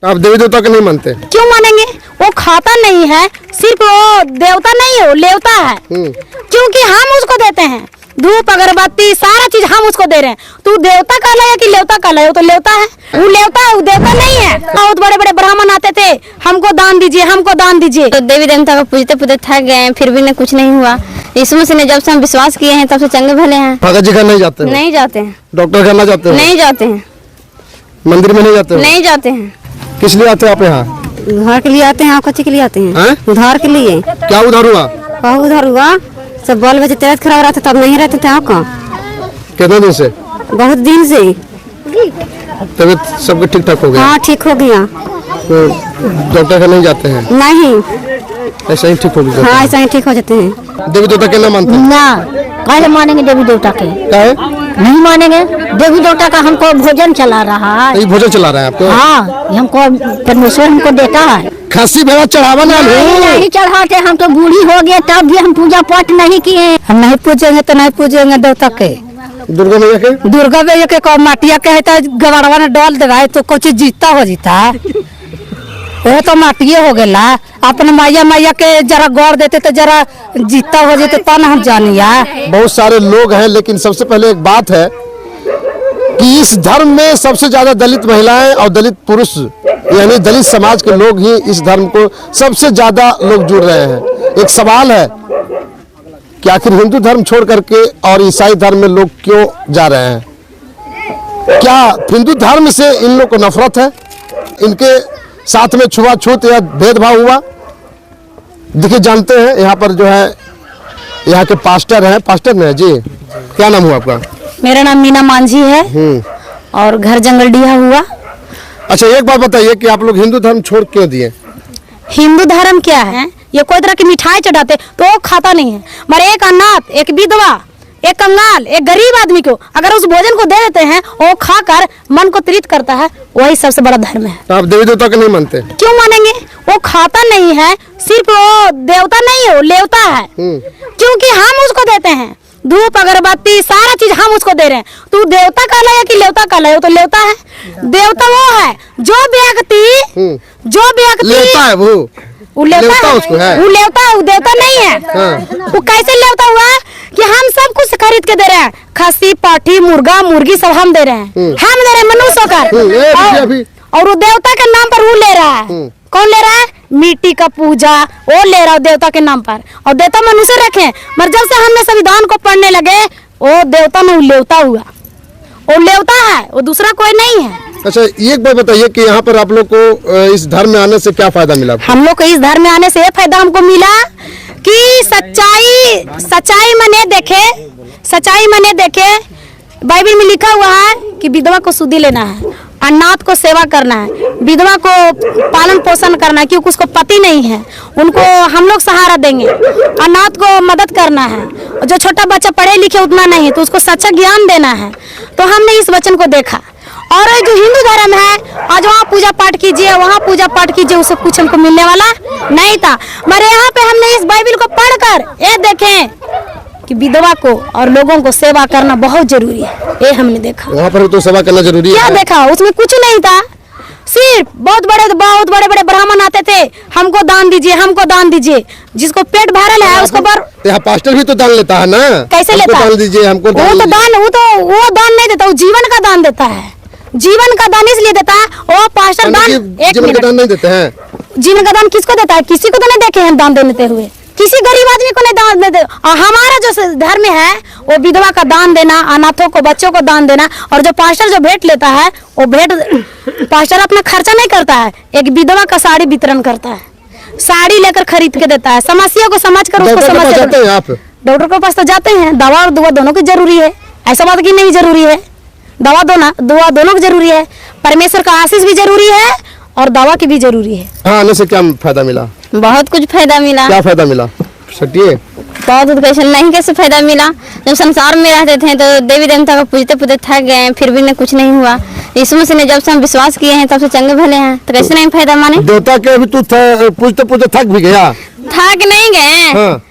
आप देवी देवता को नहीं मानते? क्यों मानेंगे? वो खाता नहीं है, सिर्फ वो देवता नहीं है, वो लेवता है। क्योंकि हम उसको देते हैं धूप अगरबत्ती सारा चीज हम उसको दे रहे हैं। तू देवता कहला है कि लेवता कहला है? वो तो लेवता है, वो लेवता है, वो देवता नहीं है। बहुत बड़े बड़े ब्राह्मण आते थे, हमको दान दीजिए, हमको दान दीजिए। तो देवी देवता को पूजते पूजते थक गए, फिर भी कुछ नहीं हुआ। यीशु मसीह ने जब से हम विश्वास किए हैं तब से चंगे भले हैं। भगत जी घर नहीं जाते? नहीं जाते हैं। डॉक्टर घर ना जाते हैं? नहीं जाते हैं। मंदिर में नहीं जाते? नहीं जाते हैं। किस लिए आते हैं आप यहाँ? उधार के लिए आते हैं। आप कच्चे के लिए आते हैं? उधार के लिए। क्या उधार हुआ? बहुत उधार हुआ। सब बाल बच्चे तबियत खराब रहते तब नहीं रहते थे। आपका कितने दिन से? बहुत दिन से। तबियत सबके ठीक ठाक हो गया? हाँ ठीक हो गया। तो डॉक्टर घर नहीं जाते हैं? नहीं, ऐसा ही ठीक हो गया? हाँ ऐसा ही ठीक हो जाते हैं। देवी देवता के ना मानते? ना, कैसे मानेंगे देवी देवता के? क्या है? नहीं मानेंगे। देवी देवता का हमको भोजन चला रहा है। ये भोजन चला रहे हैं आपको? हाँ, हमको परमेश्वर हमको देता है। खस्सी भेड़ा चढ़ावा ना नहीं चढ़ाते, हम तो बूढ़ी हो गए तब भी हम पूजा पाठ नहीं किए। हम नहीं पूजेंगे तो नहीं पूजेंगे देवता के। दुर्गा मैया के? दुर्गा मैया के माटिया के है तो गवाड़वा ने डाल देगा तो कुछ जीता हो जीता। वो तो माटिए हो गया। अपने मैया मैया के जरा गौर देते तो जरा जीता हो जाते तब हम जानिया। बहुत सारे लोग हैं, लेकिन सबसे पहले एक बात है कि इस धर्म में सबसे ज्यादा दलित महिलाएं और दलित पुरुष यानी दलित समाज के लोग ही इस धर्म को सबसे ज्यादा लोग जुड़ रहे हैं। एक सवाल है कि आखिर हिंदू धर्म छोड़ करके और ईसाई धर्म में लोग क्यों जा रहे हैं? क्या हिंदू धर्म से इन लोग को नफरत है? इनके साथ में छुआछूत या भेदभाव हुआ? देखिए, जानते हैं यहाँ पर जो है यहाँ के पास्टर हैं। पास्टर ने जी, क्या नाम हुआ आपका? मेरा नाम मीना मांझी है और घर जंगलडीहा हुआ। अच्छा, एक बात बताइए कि आप लोग हिंदू धर्म छोड़ क्यों दिए? हिंदू धर्म क्या है? ये कोई तरह की मिठाई चढ़ाते तो वो खाता नहीं है, मगर एक अनाथ, एक विधवा, एक कंगाल, एक गरीब आदमी को अगर उस भोजन को दे देते हैं, वो खाकर मन को तृप्त करता है, वही सबसे बड़ा धर्म है। तो आप देवी देवता को नहीं मानते? क्यों मानेंगे? वो खाता नहीं है, सिर्फ वो देवता नहीं है, वो लेवता है। क्योंकि हम उसको देते हैं धूप अगरबत्ती सारा चीज हम उसको दे रहे हैं। तू देवता कहला है कि लेवता कहला है? वो तो लेवता है। देवता वो है जो व्यक्ति लेवता है, वो लेवता है, उसको है। वो लेवता है, वो देवता नहीं है। वो कैसे लेवता हुआ कि हम सब कुछ खरीद के दे रहे हैं, खस्सी पाठी मुर्गा मुर्गी सब हम दे रहे हैं, हम दे रहे हैं मनुष्य होकर, और वो देवता के नाम पर वो ले रहा है। कौन ले रहा है? मिट्टी का पूजा वो ले रहा है देवता के नाम पर, और देवता मनुष्य रखे। मगर जब से हमने संविधान को पढ़ने लगे, वो देवता में लेवता हुआ, वो लेवता है, वो दूसरा कोई नहीं है। अच्छा, एक बात बताइए कि यहाँ पर आप लोग को इस धर्म में आने से क्या फायदा मिला? हम लोग को इस धर्म में आने से ये फायदा हमको मिला कि सच्चाई मने देखे। बाइबल में लिखा हुआ है कि विधवा को सुधि लेना है, अनाथ को सेवा करना है, विधवा को पालन पोषण करना है, क्योंकि उसको पति नहीं है, उनको हम लोग सहारा देंगे। अनाथ को मदद करना है, जो छोटा बच्चा पढ़े लिखे उतना नहीं है तो उसको सच्चा ज्ञान देना है। तो हमने इस वचन को देखा। और जो हिंदू धर्म है, आज वहाँ पूजा पाठ कीजिए, वहाँ पूजा पाठ कीजिए, उससे कुछ हमको मिलने वाला नहीं था। मगर यहाँ पे हमने इस बाइबल को पढ़कर ये देखें कि विधवा को और लोगों को सेवा करना बहुत जरूरी है, ये हमने देखा। वहाँ पर तो सेवा करना जरूरी है। क्या देखा? उसमें कुछ नहीं था, सिर्फ बहुत बड़े ब्राह्मण आते थे, हमको दान दीजिए, हमको दान दीजिए। जिसको पेट भरल है उसको यहाँ पास्टर भी तो दान लेता है ना? कैसे लेता है? दान दीजिए, हमको वो दान नहीं देता, वो जीवन का दान देता है। जीवन का दान इसलिए देता है, वो पास्टर दान जीवन का दान नहीं देते हैं। जीवन का दान किसको देता है? किसी को तो नहीं देखे हैं दान देते हुए, किसी गरीब आदमी को नहीं दान देते। और हमारा जो धर्म है वो विधवा का दान देना, अनाथों को, बच्चों को दान देना। और जो पास्टर जो भेंट लेता है, वो भेंट पास्टर अपना खर्चा नहीं करता है, एक विधवा का साड़ी वितरण करता है, साड़ी लेकर खरीद के देता है। समस्या को समझ कर उसको समस्या। डॉक्टर के पास तो जाते हैं, दवा और दुआ दोनों की जरूरी है, ऐसा बात की नहीं जरूरी है। दवा दोनों की जरूरी है, परमेश्वर का आशीष भी जरूरी है और दवा की भी जरूरी है। हाँ, आने से क्या फायदा मिला? बहुत कुछ फायदा मिला। क्या फायदा मिला? सटिए बहुत कैसे नहीं, कैसे फायदा मिला? जब संसार में रहते थे तो देवी देवता को पूजते पूजते थक गए, फिर भी कुछ नहीं हुआ। यीशु मसीह ने जब से हम विश्वास किए हैं तब से चंगे भले हैं, तो कैसे नहीं फायदा माने? देवता के भी तू पूजते पूजते थक भी गया? थक नहीं गए। हाँ।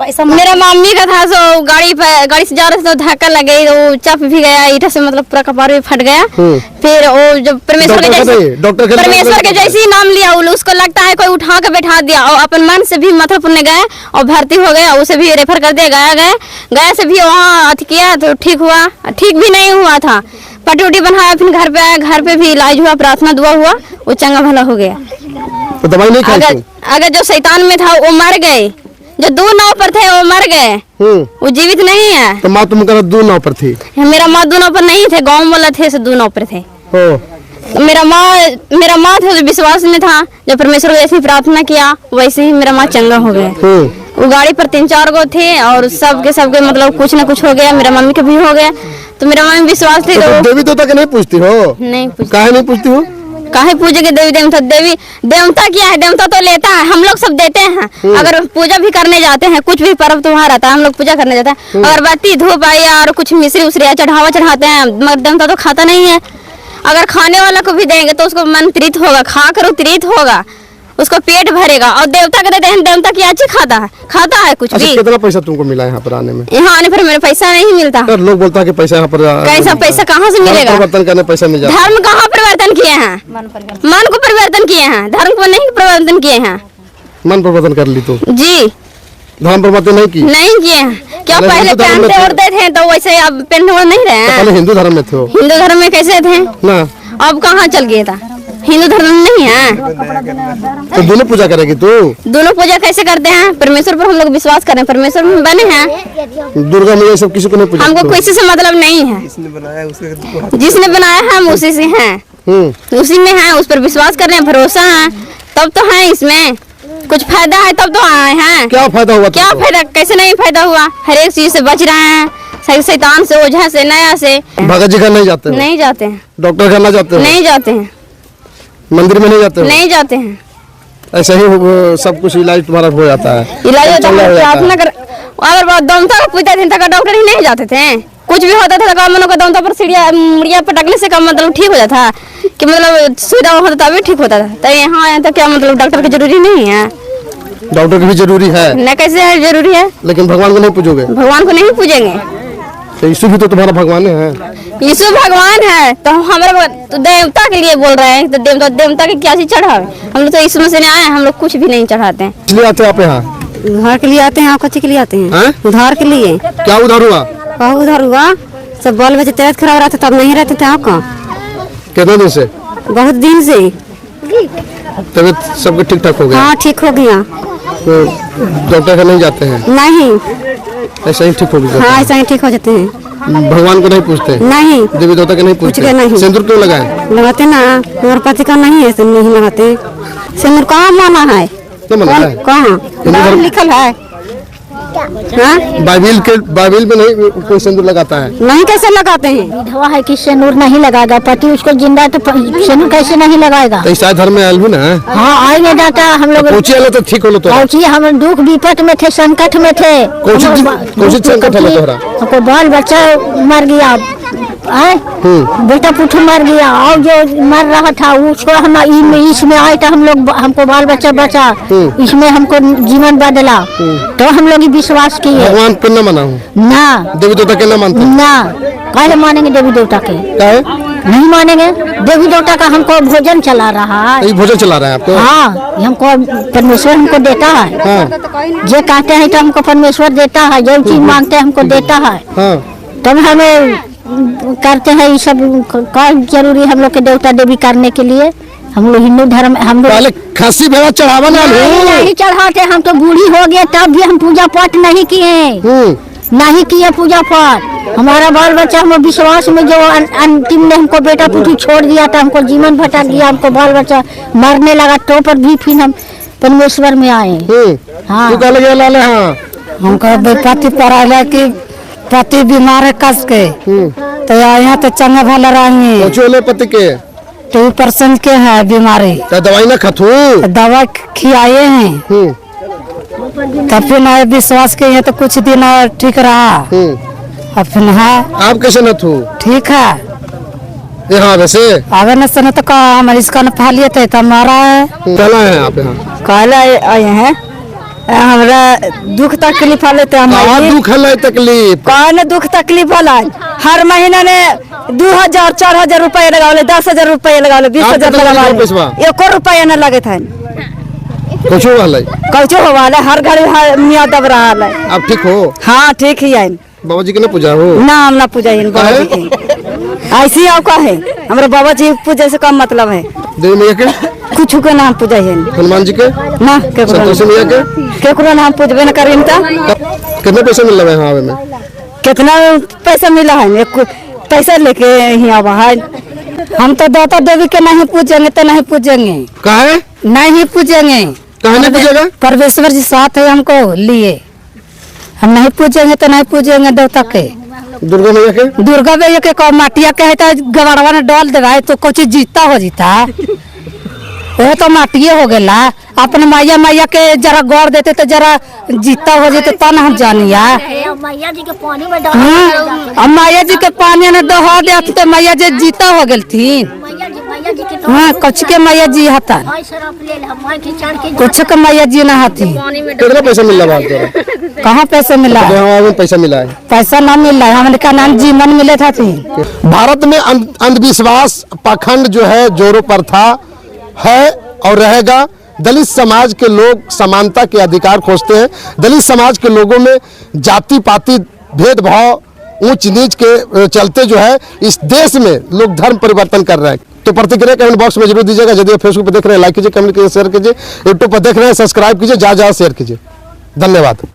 पैसा मेरा मम्मी का था, सो गाड़ी से जा रहे थे तो धक्का लग गई, वो चप भी गया ईटा से, मतलब पूरा कपार भी फट गया। फिर वो जब परमेश्वर के जैसे ही नाम लिया, उसको लगता है कोई उठा के बैठा दिया, और अपन मन से भी मथुरापुर में गए और भर्ती हो गया, उसे भी रेफर कर दिया गया से भी वहाँ अति किया तो ठीक हुआ, ठीक भी नहीं हुआ था, पट्टी उट्टी बनाया, फिर घर पे आया, घर पे भी इलाज हुआ, प्रार्थना दुआ हुआ, वो चंगा भला हो गया। तो दवाई नहीं खाई? अगर जो शैतान में था वो मर गए, जो 2 नाव पर थे वो मर गए, वो जीवित नहीं है। तो माँ तुम 2 नाव पर थी? मेरा माँ 2 नाव पर नहीं थे, गाँव वाला थे, 2 नाव पर थे। मेरा माँ था जो विश्वास में था, जब परमेश्वर को जैसे प्रार्थना किया वैसे ही मेरा माँ चंगा हो गया। वो गाड़ी पर 3-4 गो थे और सबके मतलब कुछ न कुछ हो गया, मेरा मम्मी का भी हो गया, तो मेरा मम्मी विश्वास थी। तो देवी देवता के नहीं पूछती हो? नहीं पूछती। काहे नहीं पूछती हो? काहे पूजेंगे देवी देवता क्या है, देवता तो लेता है, हम लोग सब देते हैं। अगर पूजा भी करने जाते हैं, कुछ भी पर्व त्योहार आता है, हम लोग पूजा करने जाते हैं, अगरबत्ती धूप आई और कुछ मिश्री उश्री चढ़ावा चढ़ाते हैं, मगर देवता तो खाता नहीं है। अगर खाने वाला को भी देंगे तो उसको मन तृप्त होगा, खा कर तृप्त होगा, उसको पेट भरेगा, और देवता के देते हैं, देवता की अच्छी खाता है कुछ भी। कितना पैसा तुमको मिला यहाँ पर आने में? यहाँ आने पर मेरे पैसा नहीं मिलता। लोग बोलता है कि पैसा यहाँ पर कैसा पैसा कहाँ से मिलेगा? परिवर्तन करने पैसा मिल जाता। धर्म कहाँ परिवर्तन किए हैं? मन को परिवर्तन किए हैं, धर्म को नहीं परिवर्तन किए हैं। मन परिवर्तन कर ली तो? जी, धर्म परिवर्तन नहीं की? नहीं किए हैं। क्या पहले पहनते ओढ़ते थे तो वैसे अब पहनते ओढ़ नहीं रहे? पहले हिंदू धर्म में थे। हिंदू धर्म में कैसे थे ना? अब कहाँ चल गया था? हिंदू धर्म में नहीं है। तो दोनों पूजा करेगी तू? दोनों पूजा कैसे करते हैं? परमेश्वर पर हम लोग विश्वास करें, परमेश्वर में बने हैं। दुर्गा मैया सब किसी को नहीं पूजा? हमको किसी से मतलब नहीं है, जिसने बनाया है हम उसी से हैं, उसी में है, उस पर विश्वास कर रहे हैं, भरोसा है, तब तो है। इसमें कुछ फायदा है तब तो आए हैं। क्या फायदा हुआ? क्या फायदा, कैसे नहीं फायदा हुआ? हर एक चीज से बच रहे हैं, शैतान से, ओझा से, नया से। भगत जी घर नहीं जाते? नहीं जाते हैं। डॉक्टर घर ना जाते? नहीं जाते हैं। मंदिर में नहीं जाते? नहीं जाते हैं। ऐसा ही सब कुछ इलाज तुम्हारा हो जाता है? इलाज होता है, प्रार्थना कर। अगर दमता का पूछते थे तो डॉक्टर ही नहीं जाते थे, कुछ भी होता था तो को दमता पर मुड़िया पटकने से कम मतलब ठीक हो जाता है, कि मतलब सुविधा होता तभी ठीक होता था। तो यहाँ आए तो क्या मतलब डॉक्टर की जरूरी नहीं है? डॉक्टर की भी जरूरी है न, कैसे है जरूरी है? लेकिन भगवान को नहीं पूजोगे? भगवान को नहीं पूजेंगे। तो यीशु भी तो तुम्हारा भगवान है। यीशु भगवान है तो हमारे तो देवता के लिए बोल रहे हैं, तो देवता के क्या चीज चढ़ावे? हम लोग तो यीशु मसीह ने आए, हम लोग कुछ भी नहीं चढ़ाते हैं। इसलिए आते आप यहाँ? उधार के लिए आते हैं। आप के लिए आते हैं? उधार के लिए। क्या उधार हुआ? बहुत उधार हुआ, सब बाल बच्चे तबियत खराब रहते तब नहीं रहते थे। आपका कितने दिन से? बहुत दिन से। तबियत सबके ठीक ठाक हो गया? हाँ, ठीक हो गया। तो डॉक्टर का नहीं जाते हैं? नहीं, ऐसा ही ठीक हो गया? हाँ, ऐसा ही ठीक हो जाते हैं। भगवान को नहीं पूछते? नहीं। देवी देवता के नहीं पूछते? नहीं। सिंदूर क्यों लगाए? लगाते ना, मेरे पति का नहीं है तो नहीं लगाते। सिंदूर कहाँ माना है? कहाँ लिखल है? बाइबिल में नहीं कोई सिंदूर लगाता है? नहीं। कैसे लगाते हैं? विधवा है कि सिंदूर नहीं लगाएगा, पति उसको जिंदा तो सिंदूर कैसे नहीं लगाएगा? तो ईसाई धर्म में आलू ना? हाँ, आएंगे दाता। हम लोग पूछिए लो तो ठीक हो तो। हम दुख विपत में थे, संकट में थे। संकट है तोहरा? हमको बाल बच्चा मर गया, बेटा पुत्र मर गया, और जो मर रहा था उसको हम इसमें आए तो हम लोग, हमको बाल बच्चा बचा, इसमें हमको जीवन बदला, तो हम लोग विश्वास किए। भगवान पे न माना ना, देवी देवता के न मानते ना। कैसे मानेंगे देवी देवता के? नहीं मानेंगे। देवी देवता का हमको भोजन चला रहा है। भोजन चला रहा है आपको? हाँ, हमको परमेश्वर हमको देता है। जो कहते हैं तो हमको परमेश्वर देता है, जो चीज मांगते हैं हमको देता है। तब हमें करते हैं ये सब। क्या जरूरी हम लोग के देवता देवी करने के लिए? हम लोग हिंदू धर्म, हम लोग पहले खासी भेड़ा चढ़ावा नहीं चढ़ाते। हम तो बूढ़ी हो गए तब भी हम पूजा पाठ नहीं किए, नहीं किए पूजा पाठ। हमारा बाल बच्चा हम विश्वास में जो अंतिम में हमको बेटा पुत्री छोड़ दिया था, हमको जीवन भटक गया, हमको बाल बच्चा मरने लगा, तो पर भी फिर हम परमेश्वर में आए। हाँ, हमको पति पर कि पति बीमार है कस के, तो यहाँ तो चंगा भला रही पति के 2% के है बीमारी। तो दवाई ना खातू? दवा खिलाए हैं, तब फिर नए विश्वास के तो कुछ दिन ठीक रहा। अब फिर है। आप कैसे न थू? ठीक है। यहाँ वैसे आगे न से तो हम इसका न फा लिए थे, तब मारा है। कहला है आप यहाँ? कहला आए हैं। हमरा दुख तकलीफ वाले तो कहाँ दुख है तकलीफ? कौन दुख तकलीफ वाला हर महीना ने 2000 4000 रुपया लगावले, 10,000 रुपया लगावले, 20,000 लगावले, 1 रुपया न लगे था। कुछ वाला कौचो हो वाला हर घर मियाँ दब रहा है। अब ठीक हो? हाँ ठीक ही है। बाबा जी के ना पूजा हो? ना हम ना पूजा है बाबा जी के। ऐसी आओ का है हमारे बाबा जी पूजा से कम मतलब है। देवी मैया के? कुछ के नाम पूजा है। हनुमान जी के? ना संतोषी मैया के? केकरो नाम पूजबे न करें ता। कितने पैसे मिल रहे हैं आवे में? कितना पैसा मिला है? पैसा लेके ही आवा है। हम तो दाता देवी के नहीं पूजेंगे तो नहीं पूजेंगे। काहे? नहीं पूजेंगे। काहे नहीं पूजेगा? परमेश्वर जी साथ है हमको लिए, हम नहीं पूजेंगे तो नहीं पूजेंगे देवता के। दुर्गा मैया के? दुर्गा मैया के माटिया के है तो गवाड़वा ने डाल देगा तो कुछ जीता हो जीता। वो तो माटिए हो गया। अपने मैया मैया के जरा गौर देते तो जरा जीता हो जाते तब हम जानिया। मैया जी के पानी में हाँ मैया जी के पानी में दहा दे तो मैया जी जीता हो गई थी। हाँ कुछ के मैया जी हता, कुछ के मैया जी ना हती। कितना पैसा मिल रहा है? कहाँ पैसा मिला? पैसा मिला है? पैसा ना मिल रहा है, हमने का नाम जीवन मिले था। भारत में अंधविश्वास पाखंड जो है जोरों पर था, है और रहेगा। दलित समाज के लोग समानता के अधिकार खोजते हैं। दलित समाज के लोगों में जाति पाति भेदभाव ऊंच नीच के चलते जो है इस देश में लोग धर्म परिवर्तन कर रहे हैं। तो प्रतिक्रिया कमेंट बॉक्स में जरूर दीजिएगा। यदि फेसबुक पर देख रहे हैं लाइक कीजिए, कमेंट कीजिए, शेयर कीजिए। यूट्यूब पर देख रहे हैं सब्सक्राइब कीजिए, ज्यादा शेयर कीजिए। धन्यवाद।